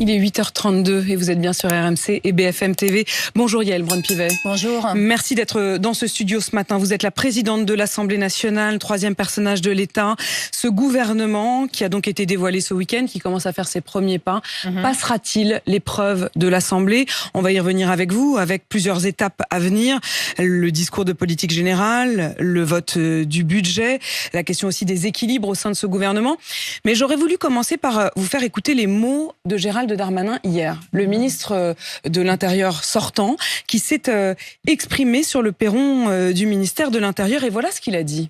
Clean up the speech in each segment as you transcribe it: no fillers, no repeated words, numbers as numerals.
Il est 8h32 et vous êtes bien sur RMC et BFM TV. Bonjour Yaël Braun-Pivet. Bonjour. Merci d'être dans ce studio ce matin. Vous êtes la présidente de l'Assemblée nationale, troisième personnage de l'État. Ce gouvernement qui a donc été dévoilé ce week-end, qui commence à faire ses premiers pas, passera-t-il l'épreuve de l'Assemblée? On va y revenir avec vous, avec plusieurs étapes à venir. Le discours de politique générale, le vote du budget, la question aussi des équilibres au sein de ce gouvernement. Mais j'aurais voulu commencer par vous faire écouter les mots de Gérald Darmanin hier, le ministre de l'Intérieur sortant, qui s'est exprimé sur le perron du ministère de l'Intérieur, et voilà ce qu'il a dit.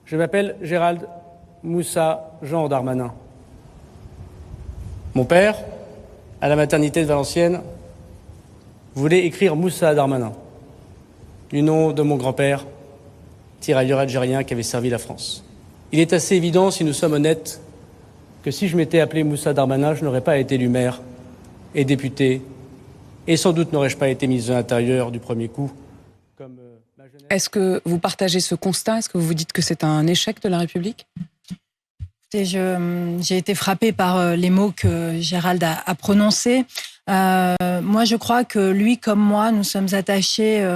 Je m'appelle Gérald Moussa Jean Darmanin. Mon père, à la maternité de Valenciennes, voulait écrire Moussa Darmanin, du nom de mon grand-père, tirailleur algérien qui avait servi la France. Il est assez évident, si nous sommes honnêtes, que si je m'étais appelé Moussa Darmanin, je n'aurais pas été élu maire et député, et sans doute n'aurais-je pas été ministre de l'Intérieur du premier coup. Comme ma jeunesse. Est-ce que vous partagez ce constat? Est-ce que vous vous dites que c'est un échec de la République? J'ai été frappée par les mots que Gérald a prononcés. Moi, je crois que lui, comme moi, nous sommes attachés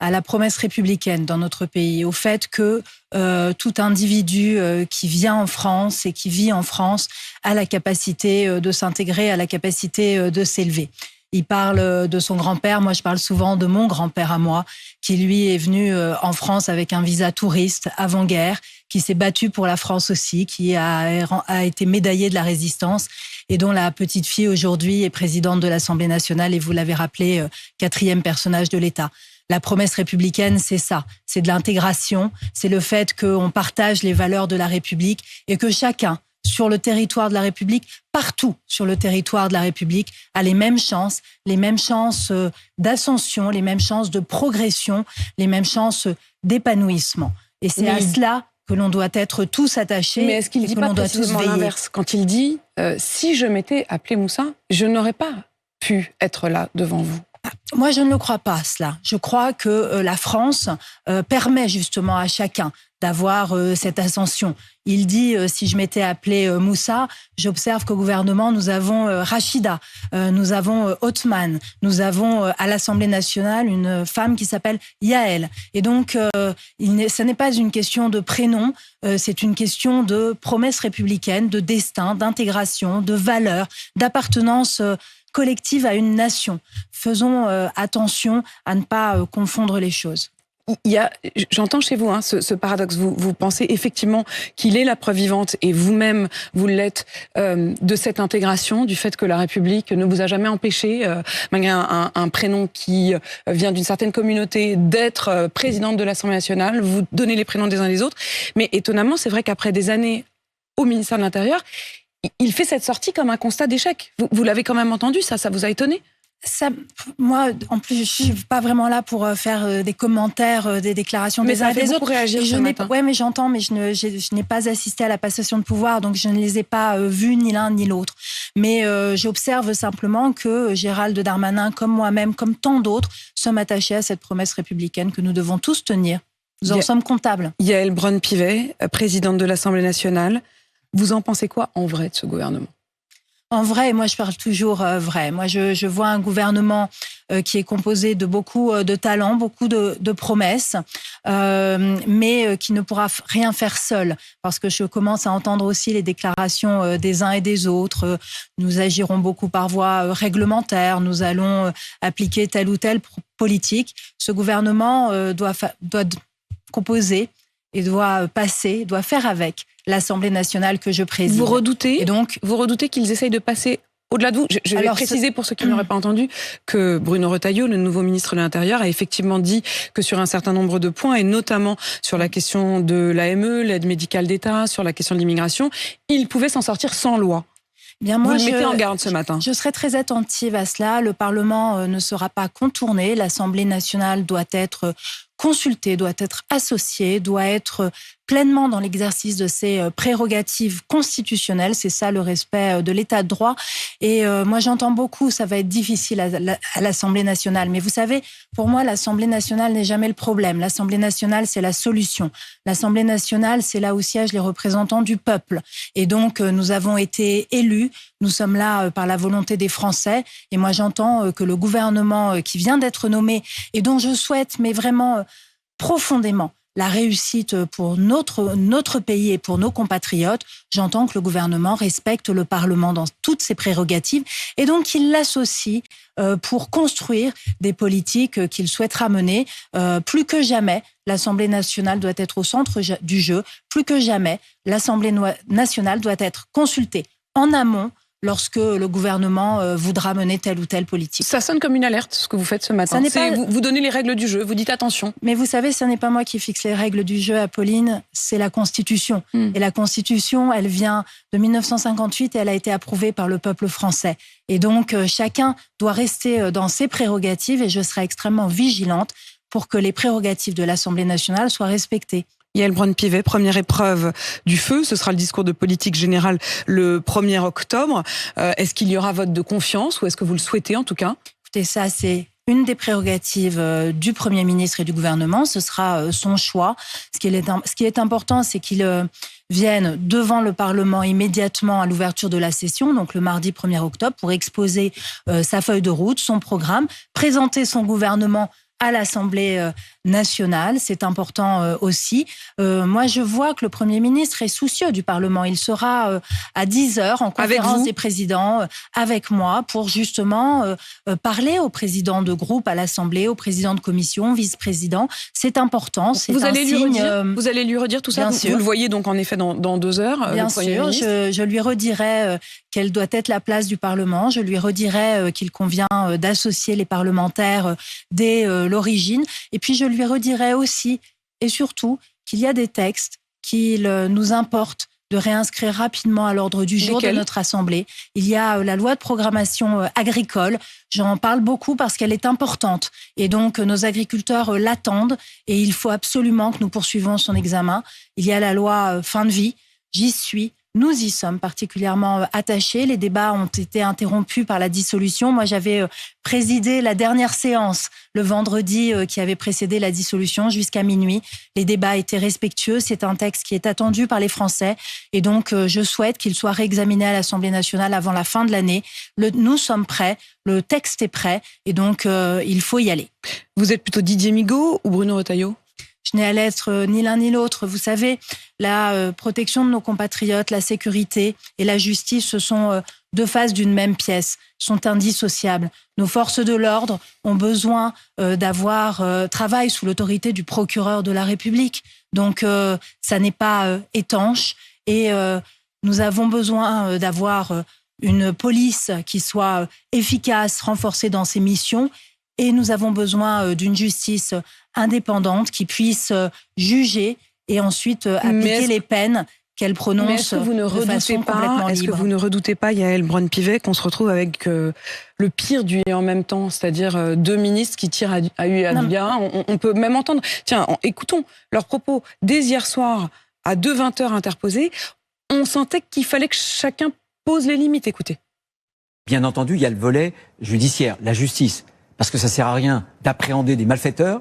à la promesse républicaine dans notre pays, au fait que tout individu qui vient en France et qui vit en France a la capacité de s'intégrer, a la capacité de s'élever. Il parle de son grand-père, moi je parle souvent de mon grand-père à moi, qui lui est venu en France avec un visa touriste avant-guerre, qui s'est battu pour la France aussi, qui a été médaillé de la Résistance et dont la petite fille aujourd'hui est présidente de l'Assemblée nationale et vous l'avez rappelé, quatrième personnage de l'État. La promesse républicaine, c'est ça, c'est de l'intégration, c'est le fait qu'on partage les valeurs de la République et que chacun, sur le territoire de la République, partout sur le territoire de la République, a les mêmes chances d'ascension, les mêmes chances de progression, les mêmes chances d'épanouissement. Et c'est à cela que l'on doit être tous attachés. Mais est-ce qu'il dit pas précisément l'inverse quand il dit si je m'étais appelé Moussa, je n'aurais pas pu être là devant vous? Moi, je ne le crois pas, cela. Je crois que la France permet justement à chacun d'avoir cette ascension. Il dit, si je m'étais appelé Moussa, j'observe qu'au gouvernement, nous avons Rachida, nous avons Othman, nous avons à l'Assemblée nationale une femme qui s'appelle Yaël. Et donc, ce n'est pas une question de prénom, c'est une question de promesse républicaine, de destin, d'intégration, de valeurs, d'appartenance collective à une nation. Faisons attention à ne pas confondre les choses. J'entends chez vous ce paradoxe. Vous pensez effectivement qu'il est la preuve vivante, et vous-même, vous l'êtes, de cette intégration, du fait que la République ne vous a jamais empêché, malgré un prénom qui vient d'une certaine communauté, d'être présidente de l'Assemblée nationale. Vous donnez les prénoms des uns des autres. Mais étonnamment, c'est vrai qu'après des années au ministère de l'Intérieur, il fait cette sortie comme un constat d'échec. Vous l'avez quand même entendu, ça vous a étonné? Ça, moi, en plus, je suis pas vraiment là pour faire des commentaires, des déclarations des uns et des autres. Réagir ce matin. Ouais, mais j'entends, mais je n'ai pas assisté à la passation de pouvoir, donc je ne les ai pas vus ni l'un ni l'autre. Mais j'observe simplement que Gérald Darmanin, comme moi-même, comme tant d'autres, sommes attachés à cette promesse républicaine que nous devons tous tenir. Nous en sommes comptables. Yaël Braun-Pivet, présidente de l'Assemblée nationale, vous en pensez quoi en vrai de ce gouvernement? En vrai, moi je parle toujours vrai. Moi je vois un gouvernement qui est composé de beaucoup de talents, beaucoup de promesses, mais qui ne pourra rien faire seul. Parce que je commence à entendre aussi les déclarations des uns et des autres. Nous agirons beaucoup par voie réglementaire, nous allons appliquer telle ou telle politique. Ce gouvernement doit composer et doit faire avec l'Assemblée nationale que je préside. Vous redoutez qu'ils essayent de passer au-delà de vous? Je vais préciser pour ceux qui n'auraient pas entendu que Bruno Retailleau, le nouveau ministre de l'Intérieur, a effectivement dit que sur un certain nombre de points, et notamment sur la question de l'AME, l'aide médicale d'État, sur la question de l'immigration, il pouvait s'en sortir sans loi. Bien, moi, vous le mettez en garde ce matin. Je serai très attentive à cela. Le Parlement ne sera pas contourné. L'Assemblée nationale doit être consulté, doit être associé, doit être pleinement dans l'exercice de ses prérogatives constitutionnelles. C'est ça le respect de l'état de droit. Et moi j'entends beaucoup, ça va être difficile à l'Assemblée nationale. Mais vous savez, pour moi l'Assemblée nationale n'est jamais le problème. L'Assemblée nationale c'est la solution. L'Assemblée nationale c'est là où siègent les représentants du peuple. Et donc nous avons été élus, nous sommes là par la volonté des Français. Et moi j'entends que le gouvernement qui vient d'être nommé et dont je souhaite, mais vraiment profondément, la réussite pour notre pays et pour nos compatriotes, j'entends que le gouvernement respecte le Parlement dans toutes ses prérogatives et donc qu'il l'associe pour construire des politiques qu'il souhaitera mener. Plus que jamais, l'Assemblée nationale doit être au centre du jeu. Plus que jamais, l'Assemblée nationale doit être consultée en amont lorsque le gouvernement voudra mener telle ou telle politique. Ça sonne comme une alerte, ce que vous faites ce matin. Vous donnez les règles du jeu, vous dites attention. Mais vous savez, ce n'est pas moi qui fixe les règles du jeu, Apolline, c'est la Constitution. Et la Constitution, elle vient de 1958 et elle a été approuvée par le peuple français. Et donc, chacun doit rester dans ses prérogatives et je serai extrêmement vigilante pour que les prérogatives de l'Assemblée nationale soient respectées. Yaël Braun-Pivet, première épreuve du feu, ce sera le discours de politique générale le 1er octobre. Est-ce qu'il y aura vote de confiance ou est-ce que vous le souhaitez en tout cas ? Écoutez, ça c'est une des prérogatives du Premier ministre et du gouvernement, ce sera son choix. Ce qui est important, c'est qu'il vienne devant le Parlement immédiatement à l'ouverture de la session, donc le mardi 1er octobre, pour exposer sa feuille de route, son programme, présenter son gouvernement à l'Assemblée nationale, c'est important aussi. Moi, je vois que le Premier ministre est soucieux du Parlement. Il sera à 10h en conférence des présidents avec moi pour justement parler aux présidents de groupe à l'Assemblée, aux présidents de commission, vice-présidents. C'est important, c'est vous un allez signe. Vous allez lui redire tout ça. Vous le voyez donc en effet dans 2 heures. Bien sûr, je lui redirai quelle doit être la place du Parlement. Je lui redirai qu'il convient d'associer les parlementaires dès l'origine. Et puis je lui redirai aussi et surtout qu'il y a des textes qu'il nous importe de réinscrire rapidement à l'ordre du jour de notre Assemblée. Il y a la loi de programmation agricole. J'en parle beaucoup parce qu'elle est importante. Et donc, nos agriculteurs l'attendent et il faut absolument que nous poursuivions son examen. Il y a la loi fin de vie. J'y suis. Nous y sommes particulièrement attachés. Les débats ont été interrompus par la dissolution. Moi, j'avais présidé la dernière séance le vendredi qui avait précédé la dissolution jusqu'à minuit. Les débats étaient respectueux. C'est un texte qui est attendu par les Français. Et donc, je souhaite qu'il soit réexaminé à l'Assemblée nationale avant la fin de l'année. Nous sommes prêts. Le texte est prêt. Et donc, il faut y aller. Vous êtes plutôt Didier Migaud ou Bruno Retailleau ? Je n'ai à l'être ni l'un ni l'autre. Vous savez, la protection de nos compatriotes, la sécurité et la justice, ce sont 2 faces d'une même pièce, sont indissociables. Nos forces de l'ordre ont besoin travaillent sous l'autorité du procureur de la République. Donc, ça n'est pas étanche. Et nous avons besoin d'avoir une police qui soit efficace, renforcée dans ses missions. Et nous avons besoin d'une justice indépendante qui puisse juger et ensuite appliquer les peines qu'elle prononce. Mais est-ce que vous ne redoutez pas, est-ce que vous ne redoutez pas, Yaël Braun-Pivet, qu'on se retrouve avec le pire du et en même temps, c'est-à-dire 2 ministres qui tirent à bien. On peut même entendre. Tiens, écoutons leurs propos dès hier soir à 20h interposés. On sentait qu'il fallait que chacun pose les limites. Écoutez. Bien entendu, il y a le volet judiciaire, la justice. Parce que ça sert à rien d'appréhender des malfaiteurs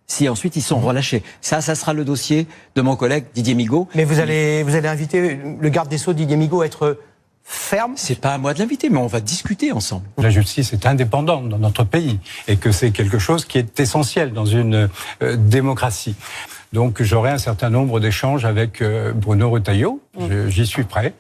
si ensuite ils sont relâchés. Ça sera le dossier de mon collègue Didier Migaud. Mais vous allez inviter le garde des Sceaux Didier Migaud à être ferme ? C'est pas à moi de l'inviter, mais on va discuter ensemble. La justice est indépendante dans notre pays et que c'est quelque chose qui est essentiel dans une démocratie. Donc j'aurai un certain nombre d'échanges avec Bruno Retailleau. J'y suis prêt.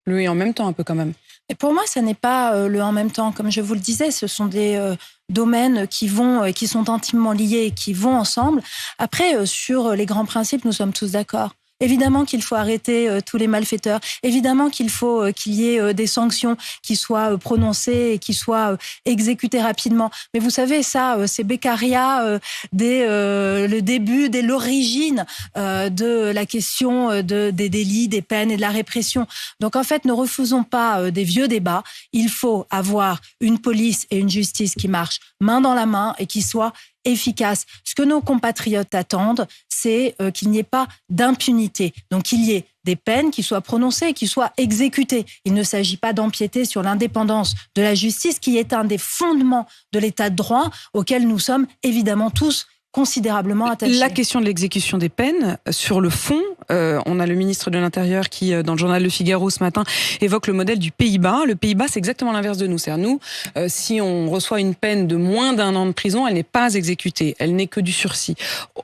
Le et en même temps un peu quand même. Et pour moi, ça n'est pas le en même temps. Comme je vous le disais, ce sont des domaines qui sont intimement liés et qui vont ensemble. Après, sur les grands principes, nous sommes tous d'accord. Évidemment qu'il faut arrêter tous les malfaiteurs. Évidemment qu'il faut qu'il y ait des sanctions qui soient prononcées et qui soient exécutées rapidement. Mais vous savez, ça, c'est Beccaria dès le début, dès l'origine de la question des délits, des peines et de la répression. Donc en fait, ne refusons pas des vieux débats. Il faut avoir une police et une justice qui marchent main dans la main et qui soient efficace. Ce que nos compatriotes attendent, c'est qu'il n'y ait pas d'impunité. Donc qu'il y ait des peines qui soient prononcées et qui soient exécutées. Il ne s'agit pas d'empiéter sur l'indépendance de la justice, qui est un des fondements de l'état de droit auquel nous sommes évidemment tous considérablement attachés. La question de l'exécution des peines, sur le fond, on a le ministre de l'Intérieur qui, dans le journal Le Figaro ce matin, évoque le modèle du Pays-Bas. Le Pays-Bas, c'est exactement l'inverse de nous. C'est-à-dire, nous, si on reçoit une peine de moins d'1 an de prison, elle n'est pas exécutée. Elle n'est que du sursis.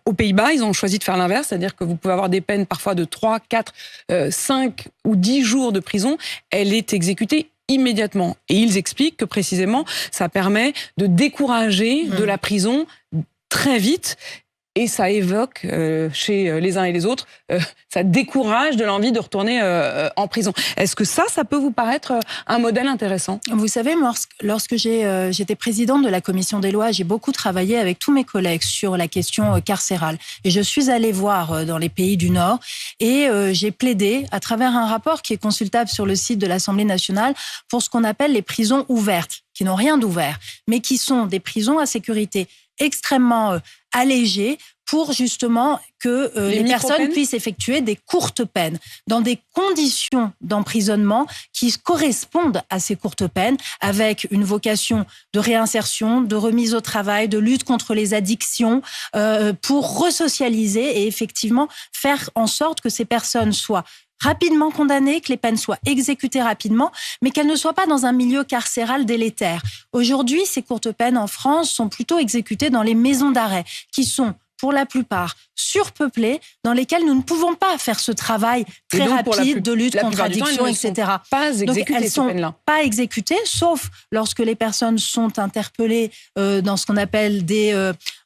Aux Pays-Bas, ils ont choisi de faire l'inverse, c'est-à-dire que vous pouvez avoir des peines parfois de 3, 4, 5 ou 10 jours de prison. Elle est exécutée immédiatement. Et ils expliquent que précisément, ça permet de décourager de la prison très vite, et ça évoque chez les uns et les autres, ça décourage de l'envie de retourner en prison. Est-ce que ça peut vous paraître un modèle intéressant ? Vous savez, lorsque j'étais présidente de la commission des lois, j'ai beaucoup travaillé avec tous mes collègues sur la question carcérale. Et je suis allée voir dans les pays du Nord et j'ai plaidé à travers un rapport qui est consultable sur le site de l'Assemblée nationale pour ce qu'on appelle les prisons ouvertes, qui n'ont rien d'ouvert, mais qui sont des prisons à sécurité extrêmement allégées pour justement que les personnes puissent effectuer des courtes peines dans des conditions d'emprisonnement qui correspondent à ces courtes peines, avec une vocation de réinsertion, de remise au travail, de lutte contre les addictions, pour resocialiser et effectivement faire en sorte que ces personnes soient rapidement condamnées, que les peines soient exécutées rapidement, mais qu'elles ne soient pas dans un milieu carcéral délétère. Aujourd'hui, ces courtes peines en France sont plutôt exécutées dans les maisons d'arrêt, qui sont pour la plupart surpeuplées, dans lesquelles nous ne pouvons pas faire ce travail très rapide de lutte contre l'addiction, etc. Donc elles ne sont pas exécutées, sauf lorsque les personnes sont interpellées dans ce qu'on appelle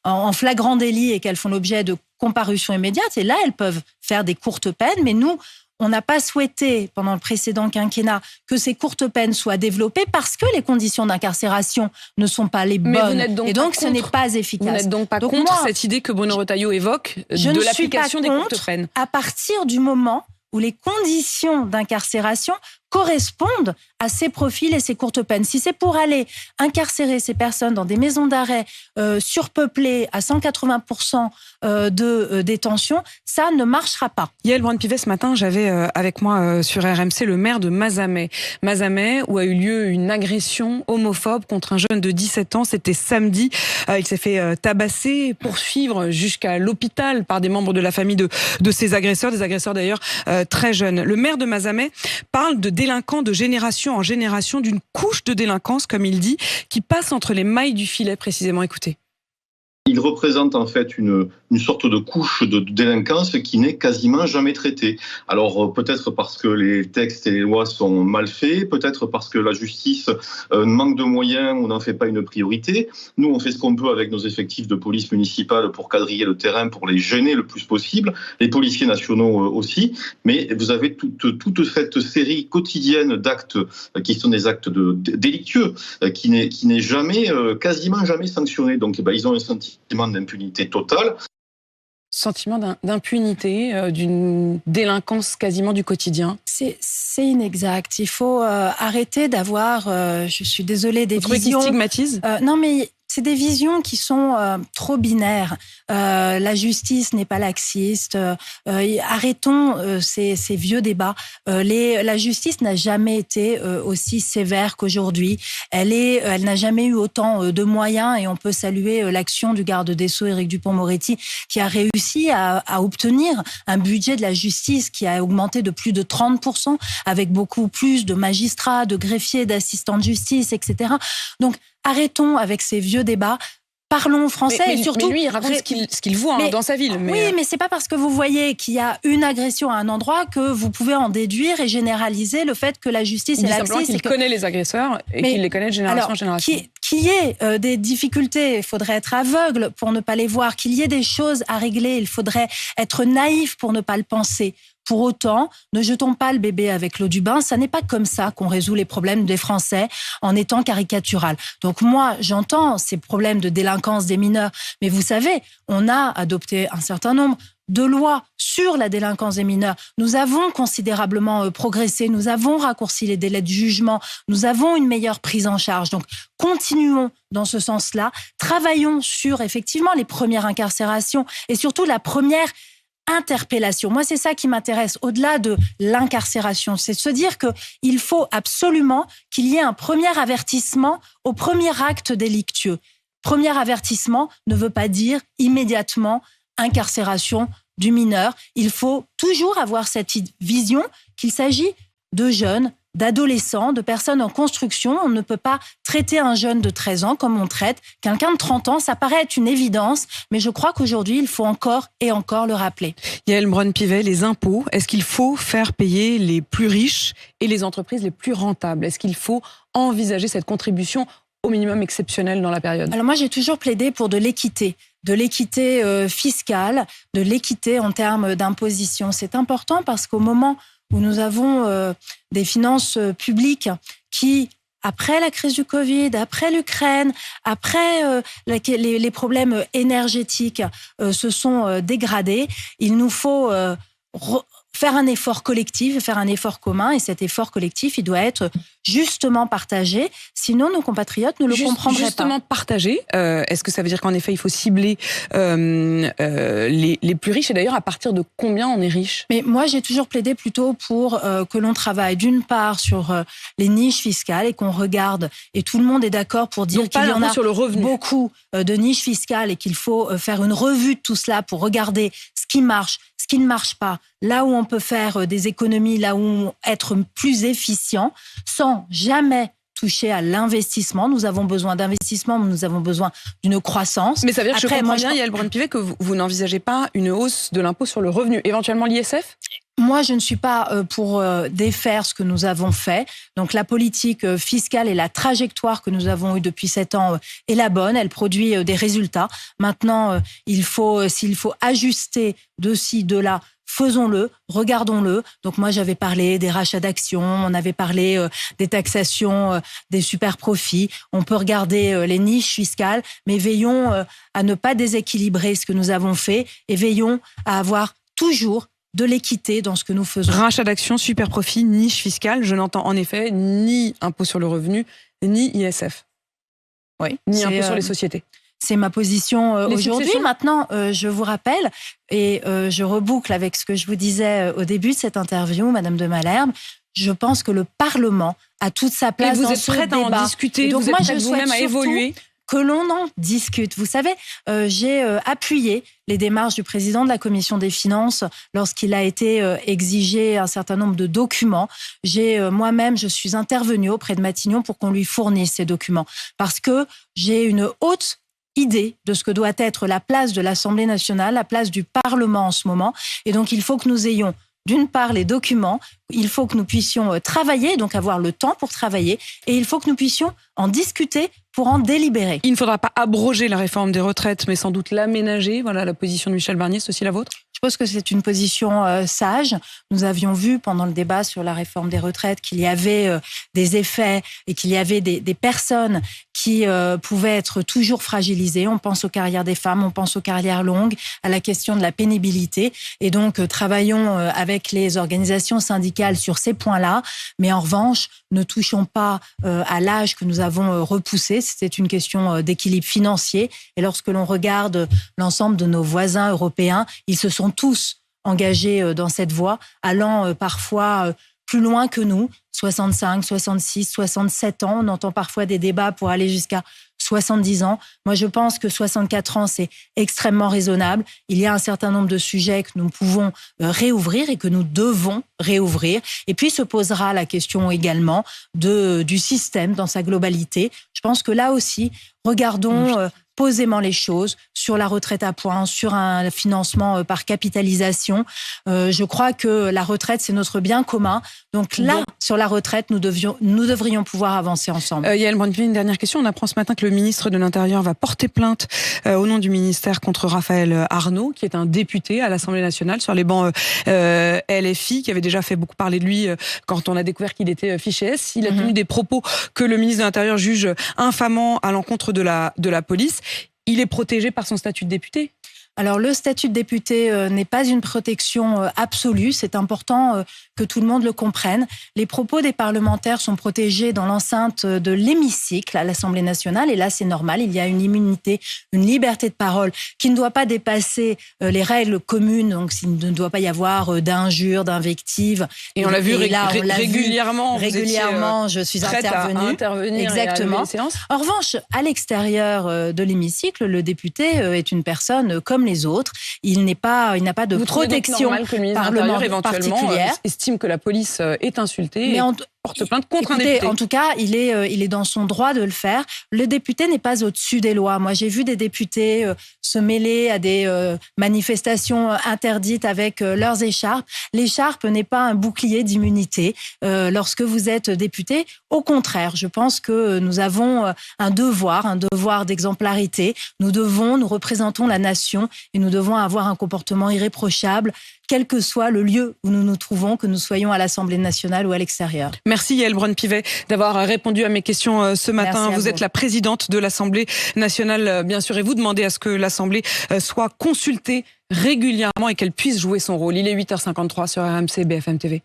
en flagrant délit et qu'elles font l'objet de comparution immédiate. Et là, elles peuvent faire des courtes peines, mais nous, on n'a pas souhaité, pendant le précédent quinquennat, que ces courtes peines soient développées parce que les conditions d'incarcération ne sont pas les bonnes. Et donc, ce n'est pas efficace. Vous n'êtes donc pas contre cette idée que Bruno Retailleau évoque de l'application des courtes peines ? À partir du moment où les conditions d'incarcération correspondent à ces profils et ces courtes peines. Si c'est pour aller incarcérer ces personnes dans des maisons d'arrêt surpeuplées à 180% de détention, ça ne marchera pas. Yael Braun-Pivet, ce matin, j'avais avec moi sur RMC le maire de Mazamet. Mazamet, où a eu lieu une agression homophobe contre un jeune de 17 ans. C'était samedi. Il s'est fait tabasser, poursuivre jusqu'à l'hôpital par des membres de la famille de ces agresseurs. Des agresseurs d'ailleurs très jeunes. Le maire de Mazamet parle de délinquants de génération en génération, d'une couche de délinquance, comme il dit, qui passe entre les mailles du filet, précisément. Écoutez. Il représente en fait une sorte de couche de délinquance qui n'est quasiment jamais traitée. Alors peut-être parce que les textes et les lois sont mal faits, peut-être parce que la justice manque de moyens ou n'en fait pas une priorité. Nous, on fait ce qu'on peut avec nos effectifs de police municipale pour quadriller le terrain, pour les gêner le plus possible, les policiers nationaux aussi. Mais vous avez toute cette série quotidienne d'actes qui sont des actes délictueux, qui n'est jamais, quasiment jamais sanctionné. Donc ils ont un sentiment d'impunité totale. Sentiment d'impunité, d'une délinquance quasiment du quotidien. C'est inexact. Il faut arrêter d'avoir, je suis désolée, des visions... Qui stigmatise non mais... C'est des visions qui sont trop binaires. La justice n'est pas laxiste. Arrêtons ces vieux débats. La justice n'a jamais été aussi sévère qu'aujourd'hui. Elle n'a jamais eu autant de moyens et on peut saluer l'action du garde des Sceaux, Éric Dupond-Moretti, qui a réussi à obtenir un budget de la justice qui a augmenté de plus de 30%, avec beaucoup plus de magistrats, de greffiers, d'assistants de justice, etc. Donc, arrêtons avec ces vieux débats. Parlons français et surtout... Mais lui, il raconte ce qu'il voit dans sa ville. Oui, mais c'est pas parce que vous voyez qu'il y a une agression à un endroit que vous pouvez en déduire et généraliser le fait que la justice est laxiste. Il connaît les agresseurs et qu'il les connaît de génération en génération. Qu'il y ait des difficultés, il faudrait être aveugle pour ne pas les voir. Qu'il y ait des choses à régler, il faudrait être naïf pour ne pas le penser. Pour autant, ne jetons pas le bébé avec l'eau du bain. Ça n'est pas comme ça qu'on résout les problèmes des Français en étant caricatural. Donc moi, j'entends ces problèmes de délinquance des mineurs. Mais vous savez, on a adopté un certain nombre de loi sur la délinquance des mineurs. Nous avons considérablement progressé, nous avons raccourci les délais de jugement, nous avons une meilleure prise en charge. Donc, continuons dans ce sens-là, travaillons sur effectivement les premières incarcérations et surtout la première interpellation. Moi, c'est ça qui m'intéresse, au-delà de l'incarcération, c'est de se dire qu'il faut absolument qu'il y ait un premier avertissement au premier acte délictueux. Premier avertissement ne veut pas dire immédiatement incarcération du mineur. Il faut toujours avoir cette vision qu'il s'agit de jeunes, d'adolescents, de personnes en construction. On ne peut pas traiter un jeune de 13 ans comme on traite quelqu'un de 30 ans. Ça paraît être une évidence, mais je crois qu'aujourd'hui, il faut encore et encore le rappeler. Yael Braun-Pivet, les impôts, est-ce qu'il faut faire payer les plus riches et les entreprises les plus rentables? Est-ce qu'il faut envisager cette contribution au minimum exceptionnel dans la période? Alors moi, j'ai toujours plaidé pour de l'équité fiscale, de l'équité en termes d'imposition. C'est important parce qu'au moment où nous avons des finances publiques qui, après la crise du Covid, après l'Ukraine, après les problèmes énergétiques se sont dégradés, il nous faut faire un effort collectif, faire un effort commun, et cet effort collectif, il doit être justement partagé, sinon nos compatriotes ne le comprendraient pas. Justement partagé, est-ce que ça veut dire qu'en effet, il faut cibler les plus riches, et d'ailleurs, à partir de combien on est riche? Mais moi, j'ai toujours plaidé plutôt pour que l'on travaille d'une part sur les niches fiscales et qu'on regarde, et tout le monde est d'accord pour dire qu'il y en a sur le revenu. Beaucoup de niches fiscales et qu'il faut faire une revue de tout cela pour regarder ce qui marche, ce qui ne marche pas, là où on peut faire des économies, là où être plus efficient, sans jamais toucher à l'investissement. Nous avons besoin d'investissement, mais nous avons besoin d'une croissance. Mais ça veut dire que je comprends bien, Yael Braun-Pivet, que vous n'envisagez pas une hausse de l'impôt sur le revenu, éventuellement l'ISF? Moi, je ne suis pas pour défaire ce que nous avons fait. Donc, la politique fiscale et la trajectoire que nous avons eue depuis 7 ans est la bonne. Elle produit des résultats. Maintenant, s'il faut ajuster de ci, de là, faisons-le, regardons-le. Donc moi, j'avais parlé des rachats d'actions, on avait parlé des taxations, des super profits. On peut regarder les niches fiscales, mais veillons à ne pas déséquilibrer ce que nous avons fait et veillons à avoir toujours de l'équité dans ce que nous faisons. Rachat d'actions, super profit, niche fiscale, je n'entends en effet ni impôt sur le revenu, ni ISF. Oui, ni impôt sur les sociétés. C'est ma position aujourd'hui. Maintenant, je vous rappelle, et je reboucle avec ce que je vous disais au début de cette interview, Madame de Malherbe, je pense que le Parlement a toute sa place dans ce débat. Vous êtes prête à en discuter, donc vous êtes prête vous-même à évoluer. Que l'on en discute. Vous savez, j'ai appuyé les démarches du président de la Commission des Finances lorsqu'il a été exigé un certain nombre de documents. Moi-même, je suis intervenue auprès de Matignon pour qu'on lui fournisse ces documents. Parce que j'ai une haute idée de ce que doit être la place de l'Assemblée nationale, la place du Parlement en ce moment. Et donc, il faut que nous ayons d'une part les documents, il faut que nous puissions travailler, donc avoir le temps pour travailler, et il faut que nous puissions en discuter pour en délibérer. Il ne faudra pas abroger la réforme des retraites, mais sans doute l'aménager. Voilà la position de Michel Barnier, c'est aussi la vôtre? Je pense que c'est une position sage. Nous avions vu pendant le débat sur la réforme des retraites qu'il y avait des effets et qu'il y avait des personnes qui pouvaient être toujours fragilisées. On pense aux carrières des femmes, on pense aux carrières longues, à la question de la pénibilité. Et donc, travaillons avec les organisations syndicales sur ces points-là. Mais en revanche, ne touchons pas à l'âge que nous avons repoussé. C'était une question d'équilibre financier. Et lorsque l'on regarde l'ensemble de nos voisins européens, ils se sont tous engagés dans cette voie, allant parfois plus loin que nous, 65, 66, 67 ans. On entend parfois des débats pour aller jusqu'à 70 ans. Moi, je pense que 64 ans, c'est extrêmement raisonnable. Il y a un certain nombre de sujets que nous pouvons réouvrir et que nous devons réouvrir. Et puis, se posera la question également du système dans sa globalité. Je pense que là aussi, regardons posément les choses sur la retraite à points, sur un financement par capitalisation. Je crois que la retraite, c'est notre bien commun. Donc là, sur la retraite, nous devrions pouvoir avancer ensemble. Yael Braun-Pivet, une dernière question. On apprend ce matin que le ministre de l'Intérieur va porter plainte au nom du ministère contre Raphaël Arnaud, qui est un député à l'Assemblée nationale sur les bancs LFI, qui avait déjà fait beaucoup parler de lui quand on a découvert qu'il était fiché S. Il a tenu des propos que le ministre de l'Intérieur juge infamants à l'encontre de la police. Il est protégé par son statut de député? Alors, le statut de député n'est pas une protection absolue. C'est important que tout le monde le comprenne. Les propos des parlementaires sont protégés dans l'enceinte de l'hémicycle à l'Assemblée nationale. Et là, c'est normal. Il y a une immunité, une liberté de parole qui ne doit pas dépasser les règles communes. Donc, il ne doit pas y avoir d'injures, d'invectives. Et on l'a vu régulièrement. Régulièrement, je suis intervenue. Exactement. En revanche, à l'extérieur de l'hémicycle, le député est une personne comme les autres. Il n'a pas de protection parlementaire particulière. Estime que la police est insultée. Mais porte plainte contre un député. En tout cas, il est dans son droit de le faire. Le député n'est pas au-dessus des lois. Moi, j'ai vu des députés se mêler à des manifestations interdites avec leurs écharpes. L'écharpe n'est pas un bouclier d'immunité lorsque vous êtes député. Au contraire, je pense que nous avons un devoir d'exemplarité. Nous représentons la nation et nous devons avoir un comportement irréprochable, quel que soit le lieu où nous nous trouvons, que nous soyons à l'Assemblée nationale ou à l'extérieur. Merci Yaël Braun-Pivet d'avoir répondu à mes questions ce matin. Vous êtes la présidente de l'Assemblée nationale, bien sûr, et vous demandez à ce que l'Assemblée soit consultée régulièrement et qu'elle puisse jouer son rôle. Il est 8h53 sur RMC BFM TV.